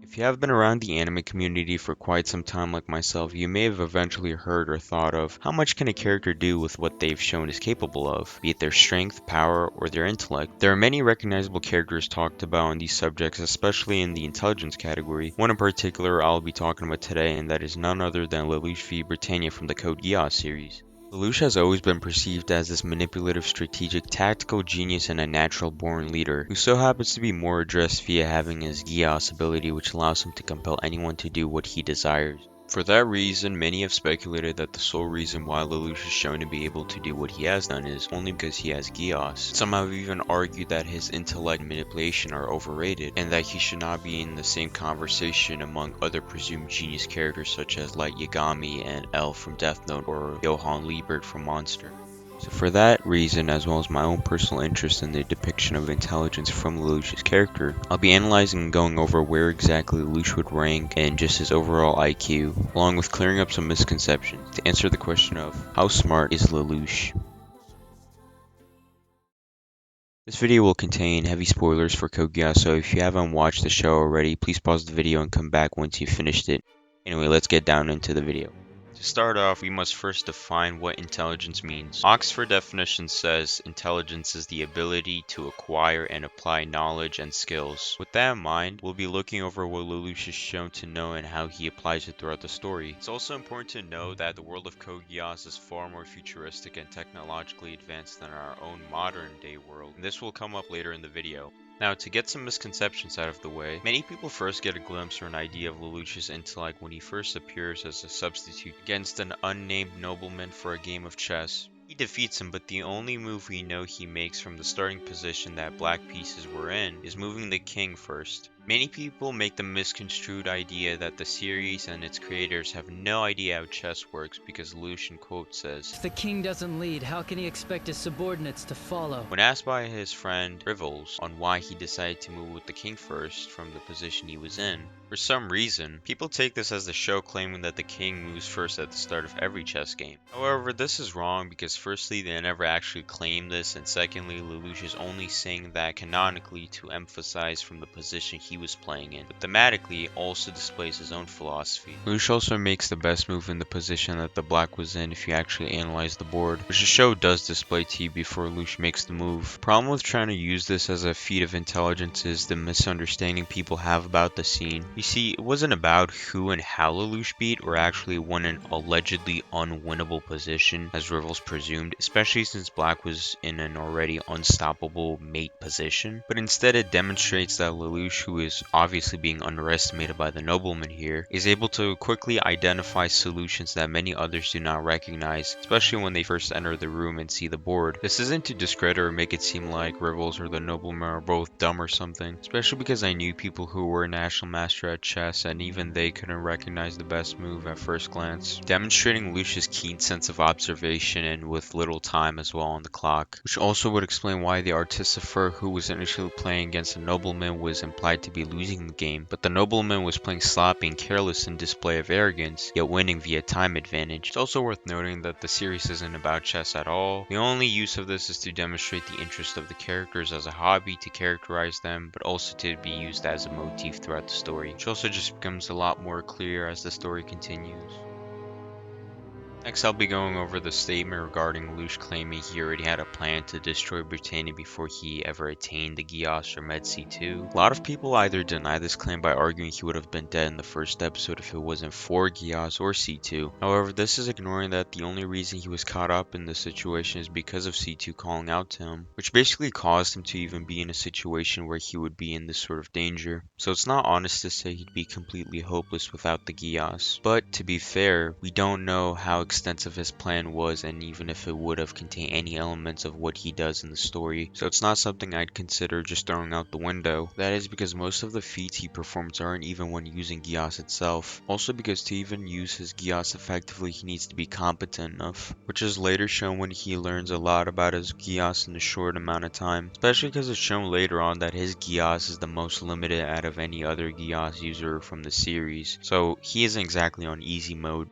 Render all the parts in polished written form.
If you have been around the anime community for quite some time like myself, you may have eventually heard or thought of how much can a character do with what they've shown is capable of, be it their strength, power, or their intellect. There are many recognizable characters talked about on these subjects, especially in the intelligence category. One in particular I'll be talking about today, and that is none other than Lelouch v Britannia from the Code Geass series. Lelouch has always been perceived as this manipulative, strategic, tactical genius and a natural-born leader, who so happens to be more addressed via having his Geass ability, which allows him to compel anyone to do what he desires. For that reason, many have speculated that the sole reason why Lelouch is shown to be able to do what he has done is only because he has Geass. Some have even argued that his intellect and manipulation are overrated, and that he should not be in the same conversation among other presumed genius characters such as Light Yagami and L from Death Note or Johann Liebert from Monster. So for that reason, as well as my own personal interest in the depiction of intelligence from Lelouch's character, I'll be analyzing and going over where exactly Lelouch would rank and just his overall IQ, along with clearing up some misconceptions to answer the question of how smart is Lelouch? This video will contain heavy spoilers for Code Geass, so if you haven't watched the show already, please pause the video and come back once you've finished it. Anyway, let's get down into the video. To start off, we must first define what intelligence means. Oxford definition says intelligence is the ability to acquire and apply knowledge and skills. With that in mind, we'll be looking over what Lelouch is shown to know and how he applies it throughout the story. It's also important to know that the world of Code Geass is far more futuristic and technologically advanced than our own modern day world, and this will come up later in the video. Now, to get some misconceptions out of the way, many people first get a glimpse or an idea of Lelouch's intellect when he first appears as a substitute against an unnamed nobleman for a game of chess. He defeats him, but the only move we know he makes from the starting position that black pieces were in is moving the king first. Many people make the misconstrued idea that the series and its creators have no idea how chess works because Lelouch in quote says, "If the king doesn't lead, how can he expect his subordinates to follow?" When asked by his friend Rivals on why he decided to move with the king first from the position he was in. For some reason, people take this as the show claiming that the king moves first at the start of every chess game. However, this is wrong because firstly, they never actually claim this, and secondly, Lelouch is only saying that canonically to emphasize from the position he was playing in, but thematically also displays his own philosophy. Lelouch also makes the best move in the position that the black was in if you actually analyze the board, which the show does display to you before Lelouch makes the move. The problem with trying to use this as a feat of intelligence is the misunderstanding people have about the scene. You see, it wasn't about who and how Lelouch beat, or actually won an allegedly unwinnable position, as Rivals presumed, especially since black was in an already unstoppable mate position, but instead it demonstrates that Lelouch, who is obviously being underestimated by the nobleman here, is able to quickly identify solutions that many others do not recognize, especially when they first enter the room and see the board. This isn't to discredit or make it seem like Rivals or the nobleman are both dumb or something, especially because I knew people who were national master at chess and even they couldn't recognize the best move at first glance, demonstrating Lelouch's keen sense of observation and with little time as well on the clock, which also would explain why the artificer who was initially playing against the nobleman was implied to be losing the game, but the nobleman was playing sloppy and careless in display of arrogance, yet winning via time advantage. It's also worth noting that the series isn't about chess at all. The only use of this is to demonstrate the interest of the characters as a hobby to characterize them, but also to be used as a motif throughout the story, which also just becomes a lot more clear as the story continues. Next, I'll be going over the statement regarding Lelouch claiming he already had a plan to destroy Britannia before he ever attained the Geass or Med C2. A lot of people either deny this claim by arguing he would have been dead in the first episode if it wasn't for Geass or C2. However, this is ignoring that the only reason he was caught up in this situation is because of C2 calling out to him, which basically caused him to even be in a situation where he would be in this sort of danger. So it's not honest to say he'd be completely hopeless without the Geass. But to be fair, we don't know how extensive his plan was, and even if it would have contained any elements of what he does in the story, so it's not something I'd consider just throwing out the window. That is because most of the feats he performs aren't even when using Geass itself. Also because to even use his Geass effectively he needs to be competent enough, which is later shown when he learns a lot about his Geass in a short amount of time, especially because it's shown later on that his Geass is the most limited out of any other Geass user from the series, so he isn't exactly on easy mode.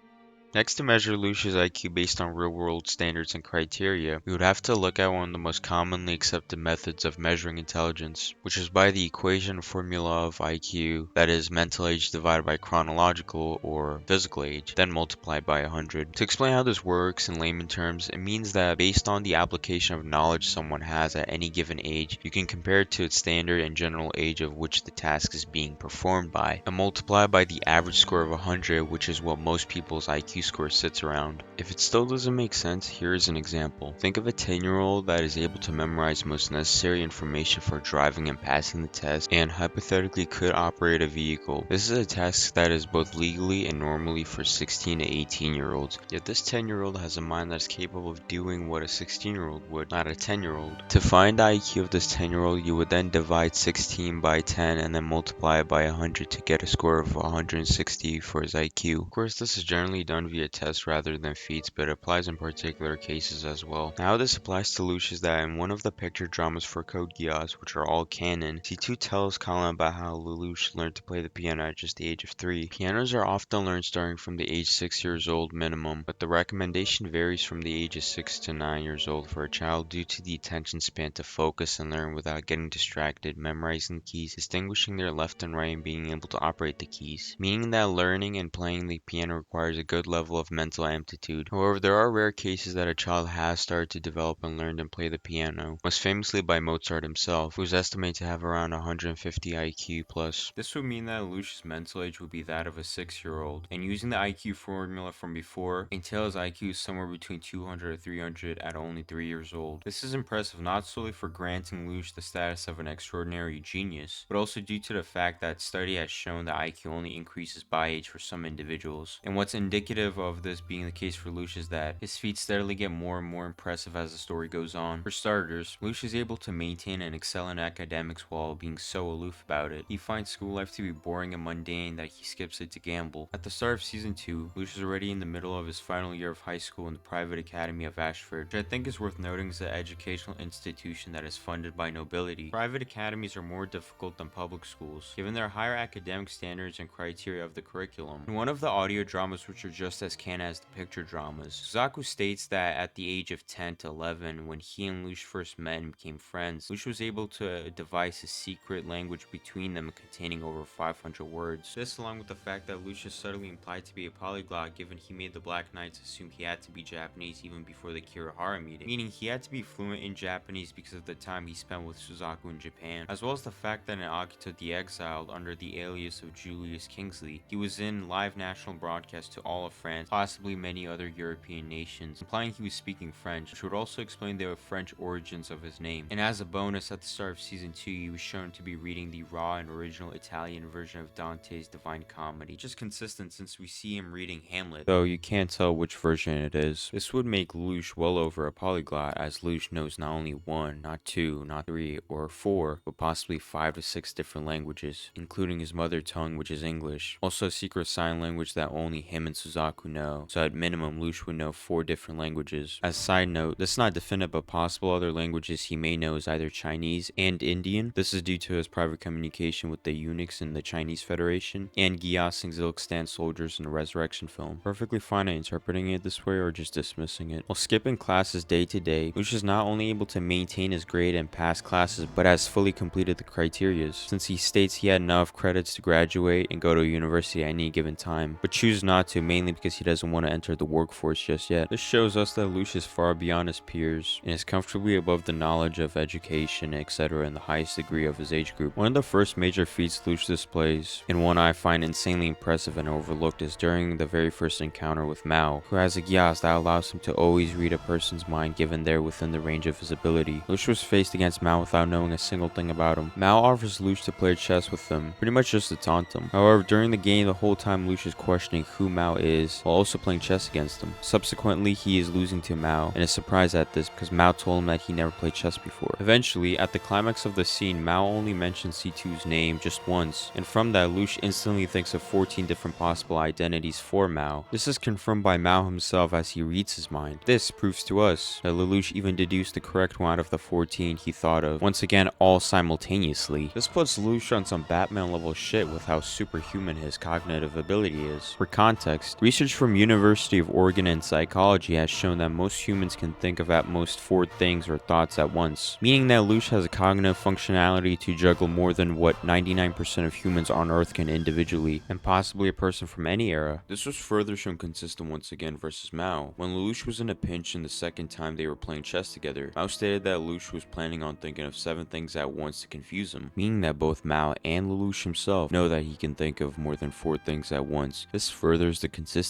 Next, to measure Lelouch's IQ based on real-world standards and criteria, we would have to look at one of the most commonly accepted methods of measuring intelligence, which is by the equation formula of IQ, that is, mental age divided by chronological or physical age, then multiplied by 100. To explain how this works in layman terms, it means that based on the application of knowledge someone has at any given age, you can compare it to its standard and general age of which the task is being performed by, and multiply by the average score of 100, which is what most people's IQ score sits around. If it still doesn't make sense, here is an example. Think of a 10-year-old that is able to memorize most necessary information for driving and passing the test, and hypothetically could operate a vehicle. This is a task that is both legally and normally for 16 to 18-year-olds, yet this 10-year-old has a mind that is capable of doing what a 16-year-old would, not a 10-year-old. To find the IQ of this 10-year-old, you would then divide 16 by 10 and then multiply it by 100 to get a score of 160 for his IQ. Of course, this is generally done via tests rather than feats, but it applies in particular cases as well. Now, how this applies to Lelouch is that in one of the picture dramas for Code Geass, which are all canon, C2 tells Colin about how Lelouch learned to play the piano at just the age of 3. Pianos are often learned starting from the age 6 years old minimum, but the recommendation varies from the ages 6 to 9 years old for a child due to the attention span to focus and learn without getting distracted, memorizing the keys, distinguishing their left and right, and being able to operate the keys, meaning that learning and playing the piano requires a good level of mental aptitude. However, there are rare cases that a child has started to develop and learn and play the piano, most famously by Mozart himself, who is estimated to have around 150 IQ plus. This would mean that Lelouch's mental age would be that of a 6-year-old, and using the IQ formula from before, entails IQ somewhere between 200 or 300 at only 3 years old. This is impressive not solely for granting Lelouch the status of an extraordinary genius, but also due to the fact that study has shown that IQ only increases by age for some individuals. And what's indicative of this being the case for Lelouch is that his feats steadily get more and more impressive as the story goes on. For starters, Lelouch is able to maintain and excel in academics while being so aloof about it. He finds school life to be boring and mundane that he skips it to gamble. At the start of season 2, Lelouch is already in the middle of his final year of high school in the private academy of Ashford, which I think is worth noting is an educational institution that is funded by nobility. Private academies are more difficult than public schools, given their higher academic standards and criteria of the curriculum. In one of the audio dramas, which are just as canon as the picture dramas, Suzaku states that at the age of 10 to 11, when he and Lelouch first met and became friends, Lelouch was able to devise a secret language between them containing over 500 words. This, along with the fact that Lelouch is subtly implied to be a polyglot, given he made the Black Knights assume he had to be Japanese even before the Kirihara meeting, meaning he had to be fluent in Japanese because of the time he spent with Suzaku in Japan, as well as the fact that in Akito the Exiled, under the alias of Julius Kingsley, he was in live national broadcast to all of France, possibly many other European nations, implying he was speaking French, which would also explain the French origins of his name. And as a bonus, at the start of season 2, he was shown to be reading the raw and original Italian version of Dante's Divine Comedy, which is consistent since we see him reading Hamlet, though you can't tell which version it is. This would make Lelouch well over a polyglot, as Lelouch knows not only 1, not 2, not 3, or 4, but possibly 5 to 6 different languages, including his mother tongue, which is English. Also a secret sign language that only him and Suzaku know, so at minimum Lelouch would know 4 different languages. As a side note, this is not definite, but possible other languages he may know is either Chinese and Indian. This is due to his private communication with the eunuchs in the Chinese Federation, and Geass and Zilkstan soldiers in the Resurrection film. Perfectly fine at interpreting it this way or just dismissing it. While skipping classes day to day, Lelouch is not only able to maintain his grade and pass classes, but has fully completed the criteria, since he states he had enough credits to graduate and go to university at any given time, but chooses not to, mainly because he doesn't want to enter the workforce just yet. This shows us that Lelouch is far beyond his peers and is comfortably above the knowledge of education, etc. in the highest degree of his age group. One of the first major feats Lelouch displays, and one I find insanely impressive and overlooked, is during the very first encounter with Mao, who has a Geass that allows him to always read a person's mind given they're within the range of his ability. Lelouch was faced against Mao without knowing a single thing about him. Mao offers Lelouch to play chess with him, pretty much just to taunt him. However, during the game, the whole time Lelouch is questioning who Mao is, while also playing chess against him. Subsequently, he is losing to Mao, and is surprised at this because Mao told him that he never played chess before. Eventually, at the climax of the scene, Mao only mentions C2's name just once, and from that, Lelouch instantly thinks of 14 different possible identities for Mao. This is confirmed by Mao himself as he reads his mind. This proves to us that Lelouch even deduced the correct one out of the 14 he thought of, once again all simultaneously. This puts Lelouch on some Batman level shit with how superhuman his cognitive ability is. For context, research Research from University of Oregon in psychology has shown that most humans can think of at most 4 things or thoughts at once, meaning that Lelouch has a cognitive functionality to juggle more than what 99% of humans on Earth can individually, and possibly a person from any era. This was further shown consistent once again versus Mao. When Lelouch was in a pinch in the second time they were playing chess together, Mao stated that Lelouch was planning on thinking of 7 things at once to confuse him, meaning that both Mao and Lelouch himself know that he can think of more than 4 things at once. This furthers the consistency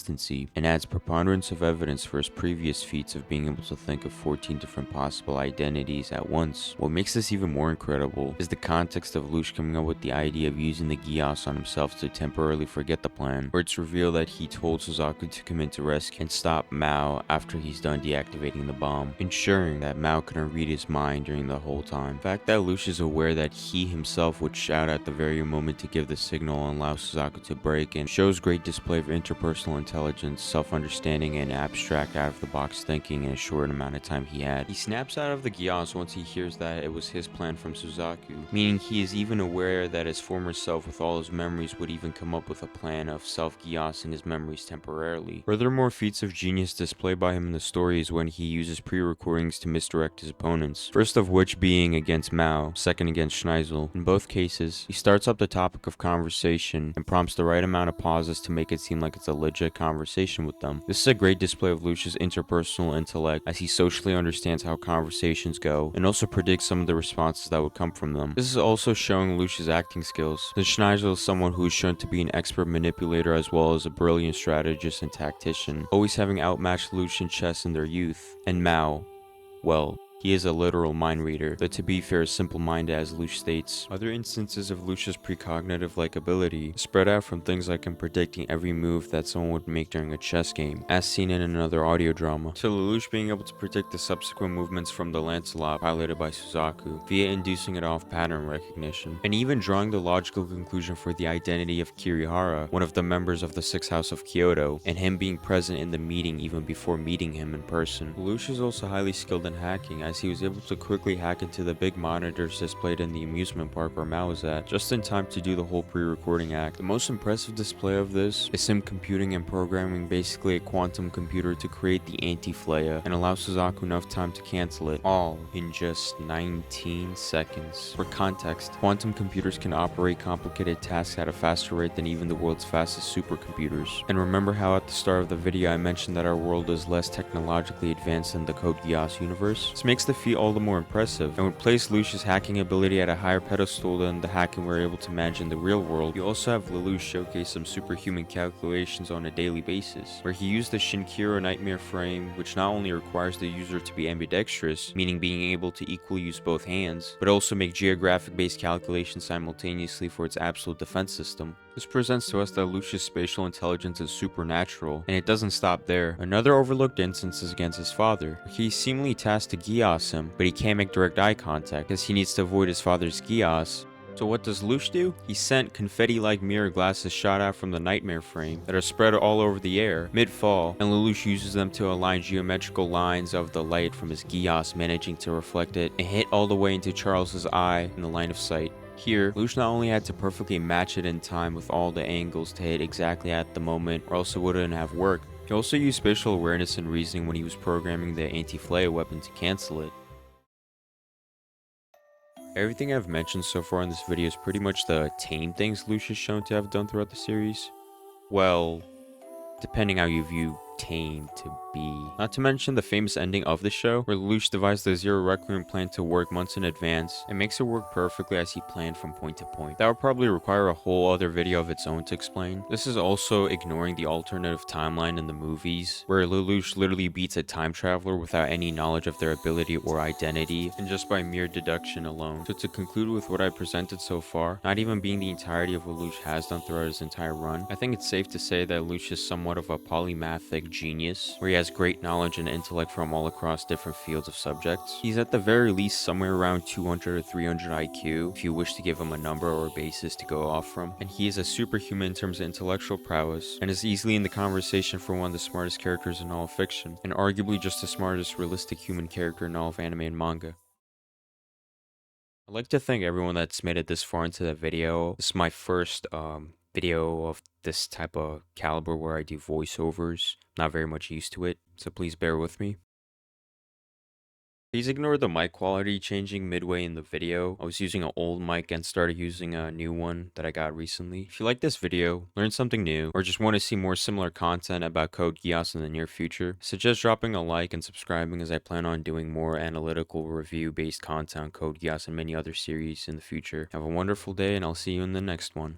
and adds preponderance of evidence for his previous feats of being able to think of 14 different possible identities at once. What makes this even more incredible is the context of Lelouch coming up with the idea of using the Geass on himself to temporarily forget the plan, where it's revealed that he told Suzaku to come in to rescue and stop Mao after he's done deactivating the bomb, ensuring that Mao couldn't read his mind during the whole time. The fact that Lelouch is aware that he himself would shout at the very moment to give the signal and allow Suzaku to break in shows great display of interpersonal intelligence, self-understanding, and abstract out-of-the-box thinking in a short amount of time he had. He snaps out of the Geass once he hears that it was his plan from Suzaku, meaning he is even aware that his former self with all his memories would even come up with a plan of self-Geass in his memories temporarily. Furthermore, feats of genius displayed by him in the story is when he uses pre-recordings to misdirect his opponents, first of which being against Mao, second against Schneisel. In both cases, he starts up the topic of conversation and prompts the right amount of pauses to make it seem like it's a legit conversation with them. This is a great display of Lelouch's interpersonal intellect as he socially understands how conversations go and also predicts some of the responses that would come from them. This is also showing Lelouch's acting skills, since Schneisel is someone who is shown to be an expert manipulator as well as a brilliant strategist and tactician, always having outmatched Lelouch in chess in their youth. And Mao, well, he is a literal mind reader, though to be fair, simple-minded as Lelouch states. Other instances of Lelouch's precognitive-like ability spread out from things like him predicting every move that someone would make during a chess game, as seen in another audio drama, to Lelouch being able to predict the subsequent movements from the Lancelot piloted by Suzaku, via inducing it off pattern recognition, and even drawing the logical conclusion for the identity of Kirihara, one of the members of the Sixth House of Kyoto, and him being present in the meeting even before meeting him in person. Lelouch is also highly skilled in hacking, as he was able to quickly hack into the big monitors displayed in the amusement park where Mao was at, just in time to do the whole pre-recording act. The most impressive display of this is him computing and programming basically a quantum computer to create the anti-flare and allow Suzaku enough time to cancel it, all in just 19 seconds. For context, quantum computers can operate complicated tasks at a faster rate than even the world's fastest supercomputers. And remember how at the start of the video I mentioned that our world is less technologically advanced than the Code Geass universe? This makes the feat all the more impressive, and would place Lelouch's hacking ability at a higher pedestal than the hacking we're able to manage in the real world. You also have Lelouch showcase some superhuman calculations on a daily basis, where he used the Shinkiro nightmare frame, which not only requires the user to be ambidextrous, meaning being able to equally use both hands, but also make geographic-based calculations simultaneously for its absolute defense system. This presents to us that Lelouch's spatial intelligence is supernatural, and it doesn't stop there. Another overlooked instance is against his father. He's seemingly tasked to Geass him, but he can't make direct eye contact, because he needs to avoid his father's Geass. So what does Lelouch do? He sent confetti-like mirror glasses shot out from the nightmare frame that are spread all over the air, mid-fall, and Lelouch uses them to align geometrical lines of the light from his Geass, managing to reflect it and hit all the way into Charles's eye in the line of sight. Here, Lelouch not only had to perfectly match it in time with all the angles to hit exactly at the moment, or else it wouldn't have worked. He also used spatial awareness and reasoning when he was programming the anti-flare weapon to cancel it. Everything I've mentioned so far in this video is pretty much the tame things Lelouch is shown to have done throughout the series. Well, depending how you view tame to be. Not to mention the famous ending of the show, where Lelouch devised the Zero Requiem plan to work months in advance, and makes it work perfectly as he planned from point to point. That would probably require a whole other video of its own to explain. This is also ignoring the alternative timeline in the movies, where Lelouch literally beats a time traveler without any knowledge of their ability or identity, and just by mere deduction alone. So to conclude with what I presented so far, not even being the entirety of what Lelouch has done throughout his entire run, I think it's safe to say that Lelouch is somewhat of a polymathic genius, where he has great knowledge and intellect from all across different fields of subjects. He's at the very least somewhere around 200 or 300 IQ, if you wish to give him a number or a basis to go off from, and he is a superhuman in terms of intellectual prowess, and is easily in the conversation for one of the smartest characters in all of fiction, and arguably just the smartest realistic human character in all of anime and manga. I'd like to thank everyone that's made it this far into the video. This is my first video of this type of caliber where I do voiceovers. Not very much used to it, so please bear with me. Please ignore the mic quality changing midway in the video. I was using an old mic and started using a new one that I got recently. If you like this video, learn something new, or just want to see more similar content about Code Geass in the near future, suggest dropping a like and subscribing, as I plan on doing more analytical review based content on Code Geass and many other series in the future. Have a wonderful day, and I'll see you in the next one.